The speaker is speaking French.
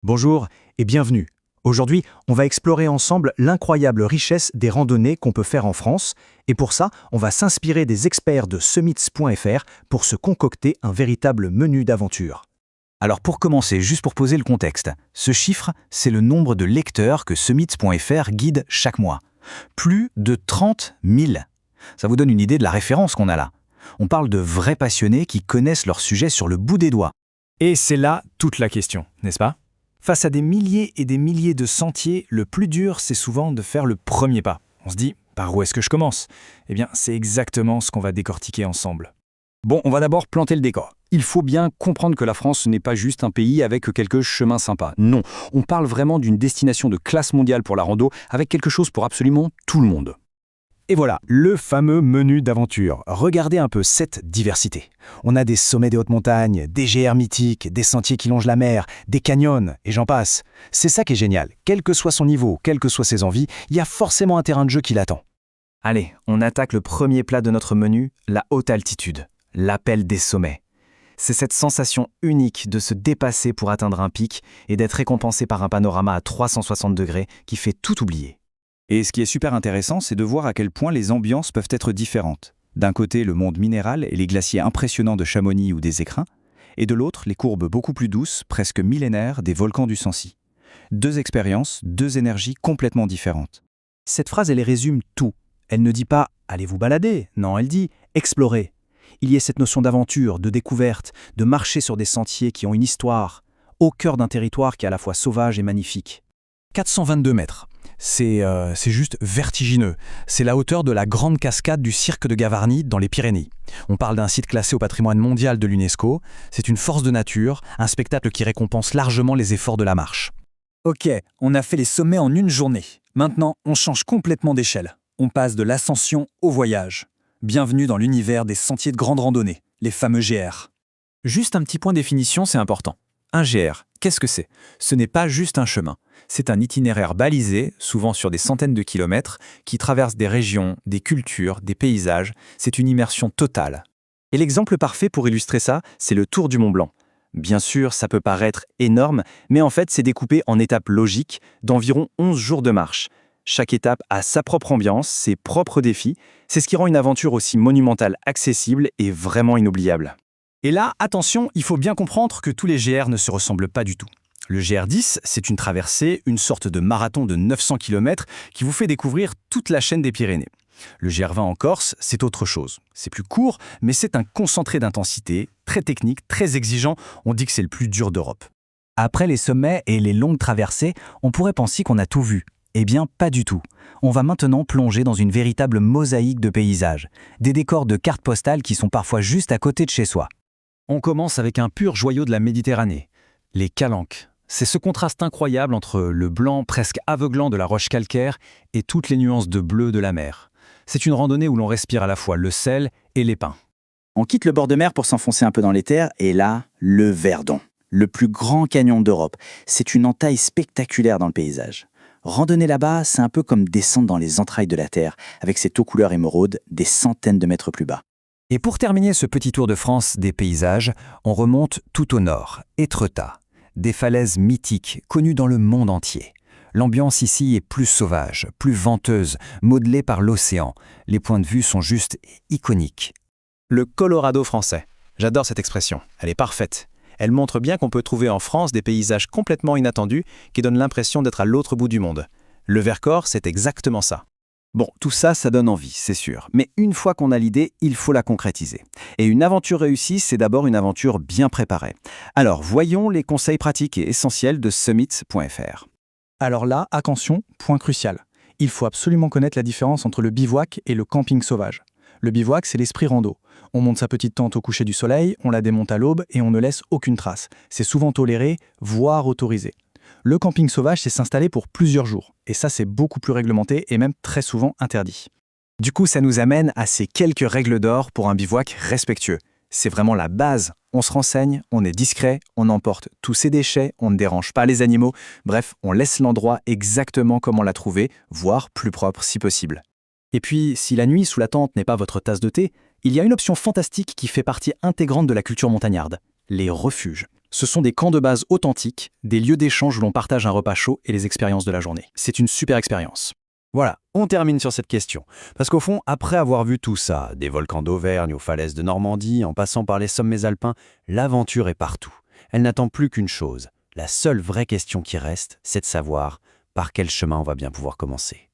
Bonjour et bienvenue. Aujourd'hui, on va explorer ensemble l'incroyable richesse des randonnées qu'on peut faire en France, et pour ça, on va s'inspirer des experts de summits.fr pour se concocter un véritable menu d'aventure. Alors pour commencer, juste pour poser le contexte, ce chiffre, c'est le nombre de lecteurs que summits.fr guide chaque mois. Plus de 30 000. Ça vous donne une idée de la référence qu'on a là. On parle de vrais passionnés qui connaissent leur sujet sur le bout des doigts. Et c'est là toute la question, n'est-ce pas ? Face à des milliers et des milliers de sentiers, le plus dur, c'est souvent de faire le premier pas. On se dit, par où est-ce que je commence ? Eh bien, c'est exactement ce qu'on va décortiquer ensemble. Bon, on va d'abord planter le décor. Il faut bien comprendre que la France n'est pas juste un pays avec quelques chemins sympas. Non, on parle vraiment d'une destination de classe mondiale pour la rando, avec quelque chose pour absolument tout le monde. Et voilà, le fameux menu d'aventure. Regardez un peu cette diversité. On a des sommets des hautes montagnes, des GR mythiques, des sentiers qui longent la mer, des canyons, et j'en passe. C'est ça qui est génial. Quel que soit son niveau, quelles que soient ses envies, il y a forcément un terrain de jeu qui l'attend. Allez, on attaque le premier plat de notre menu, la haute altitude, l'appel des sommets. C'est cette sensation unique de se dépasser pour atteindre un pic et d'être récompensé par un panorama à 360 degrés qui fait tout oublier. Et ce qui est super intéressant, c'est de voir à quel point les ambiances peuvent être différentes. D'un côté, le monde minéral et les glaciers impressionnants de Chamonix ou des Écrins, et de l'autre, les courbes beaucoup plus douces, presque millénaires, des volcans du Sancy. Deux expériences, deux énergies complètement différentes. Cette phrase, elle résume tout. Elle ne dit pas « allez vous balader », non, elle dit « explorez ». Il y a cette notion d'aventure, de découverte, de marcher sur des sentiers qui ont une histoire, au cœur d'un territoire qui est à la fois sauvage et magnifique. 422 mètres. C'est juste vertigineux. C'est la hauteur de la grande cascade du cirque de Gavarnie dans les Pyrénées. On parle d'un site classé au patrimoine mondial de l'UNESCO. C'est une force de nature, un spectacle qui récompense largement les efforts de la marche. Ok, on a fait les sommets en une journée. Maintenant, on change complètement d'échelle. On passe de l'ascension au voyage. Bienvenue dans l'univers des sentiers de grande randonnée, les fameux GR. Juste un petit point de définition, c'est important. Un GR, qu'est-ce que c'est ? Ce n'est pas juste un chemin. C'est un itinéraire balisé, souvent sur des centaines de kilomètres, qui traverse des régions, des cultures, des paysages. C'est une immersion totale. Et l'exemple parfait pour illustrer ça, c'est le Tour du Mont Blanc. Bien sûr, ça peut paraître énorme, mais en fait, c'est découpé en étapes logiques d'environ 11 jours de marche. Chaque étape a sa propre ambiance, ses propres défis. C'est ce qui rend une aventure aussi monumentale accessible et vraiment inoubliable. Et là, attention, il faut bien comprendre que tous les GR ne se ressemblent pas du tout. Le GR10, c'est une traversée, une sorte de marathon de 900 km qui vous fait découvrir toute la chaîne des Pyrénées. Le GR20 en Corse, c'est autre chose. C'est plus court, mais c'est un concentré d'intensité, très technique, très exigeant. On dit que c'est le plus dur d'Europe. Après les sommets et les longues traversées, on pourrait penser qu'on a tout vu. Eh bien, pas du tout. On va maintenant plonger dans une véritable mosaïque de paysages, des décors de cartes postales qui sont parfois juste à côté de chez soi. On commence avec un pur joyau de la Méditerranée, les Calanques. C'est ce contraste incroyable entre le blanc presque aveuglant de la roche calcaire et toutes les nuances de bleu de la mer. C'est une randonnée où l'on respire à la fois le sel et les pins. On quitte le bord de mer pour s'enfoncer un peu dans les terres, et là, le Verdon, le plus grand canyon d'Europe. C'est une entaille spectaculaire dans le paysage. Randonner là-bas, c'est un peu comme descendre dans les entrailles de la terre, avec cette eau couleur émeraude des centaines de mètres plus bas. Et pour terminer ce petit tour de France des paysages, on remonte tout au nord, Étretat. Des falaises mythiques, connues dans le monde entier. L'ambiance ici est plus sauvage, plus venteuse, modelée par l'océan. Les points de vue sont juste iconiques. Le Colorado français. J'adore cette expression, elle est parfaite. Elle montre bien qu'on peut trouver en France des paysages complètement inattendus qui donnent l'impression d'être à l'autre bout du monde. Le Vercors, c'est exactement ça. Bon, tout ça, ça donne envie, c'est sûr. Mais une fois qu'on a l'idée, il faut la concrétiser. Et une aventure réussie, c'est d'abord une aventure bien préparée. Alors, voyons les conseils pratiques et essentiels de summits.fr. Alors là, attention, point crucial. Il faut absolument connaître la différence entre le bivouac et le camping sauvage. Le bivouac, c'est l'esprit rando. On monte sa petite tente au coucher du soleil, on la démonte à l'aube et on ne laisse aucune trace. C'est souvent toléré, voire autorisé. Le camping sauvage, c'est s'installer pour plusieurs jours. Et ça, c'est beaucoup plus réglementé et même très souvent interdit. Du coup, ça nous amène à ces quelques règles d'or pour un bivouac respectueux. C'est vraiment la base. On se renseigne, on est discret, on emporte tous ses déchets, on ne dérange pas les animaux. Bref, on laisse l'endroit exactement comme on l'a trouvé, voire plus propre si possible. Et puis, si la nuit sous la tente n'est pas votre tasse de thé, il y a une option fantastique qui fait partie intégrante de la culture montagnarde, les refuges. Ce sont des camps de base authentiques, des lieux d'échange où l'on partage un repas chaud et les expériences de la journée. C'est une super expérience. Voilà, on termine sur cette question. Parce qu'au fond, après avoir vu tout ça, des volcans d'Auvergne aux falaises de Normandie, en passant par les sommets alpins, l'aventure est partout. Elle n'attend plus qu'une chose. La seule vraie question qui reste, c'est de savoir par quel chemin on va bien pouvoir commencer.